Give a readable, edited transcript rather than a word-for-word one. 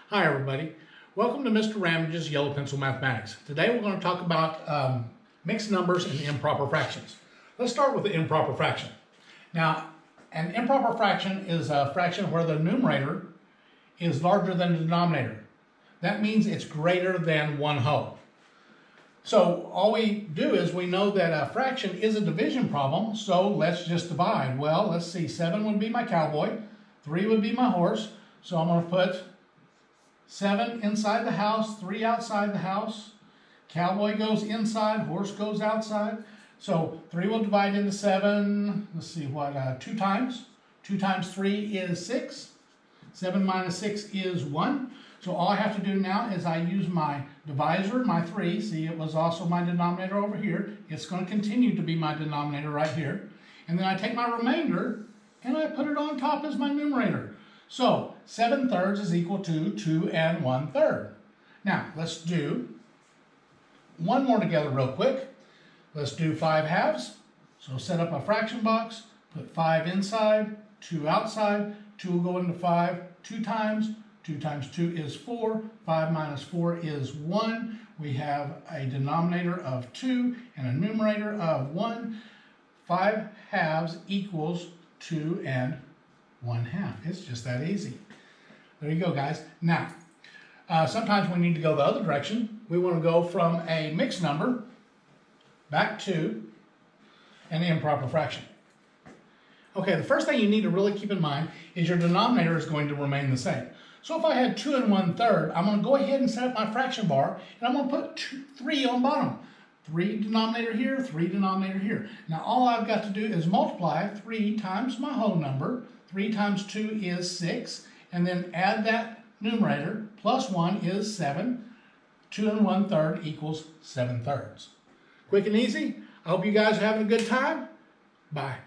Hi everybody, welcome to Mr. Ramage's Yellow Pencil Mathematics. Today we're going to talk about mixed numbers and improper fractions. Let's start with the improper fraction. Now, an improper fraction is a fraction where the numerator is larger than the denominator. That means it's greater than 1 whole. So all we do is we know that a fraction is a division problem, so let's just divide. Well, let's see, 7 would be my cowboy, 3 would be my horse, so I'm going to put 7 inside the house, 3 outside the house. Cowboy goes inside, horse goes outside. So 3 will divide into 7, let's see what, 2 times. 2 times 3 is 6. 7 minus 6 is 1. So all I have to do now is I use my divisor, my 3. See, it was also my denominator over here. It's going to continue to be my denominator right here. And then I take my remainder and I put it on top as my numerator. So 7/3 is equal to 2 1/3. Now let's do one more together real quick. Let's do 5 halves. So set up a fraction box, put 5 inside, 2 outside. 2 will go into 5 2 times. 2 times 2 is 4. 5 minus 4 is 1. We have a denominator of 2 and a numerator of 1. 5 halves equals 2 1/2. It's just that easy. There you go, guys. Now, sometimes we need to go the other direction. We want to go from a mixed number back to an improper fraction. Okay, the first thing you need to really keep in mind is your denominator is going to remain the same. So if I had 2 1/3, I'm going to go ahead and set up my fraction bar, and I'm going to put 3 on bottom. 3 denominator here, 3 denominator here. Now all I've got to do is multiply 3 times my whole number. 3 times 2 is 6, and then add that numerator, plus 1 is 7. 2 1/3 equals 7/3. Quick and easy. I hope you guys are having a good time. Bye.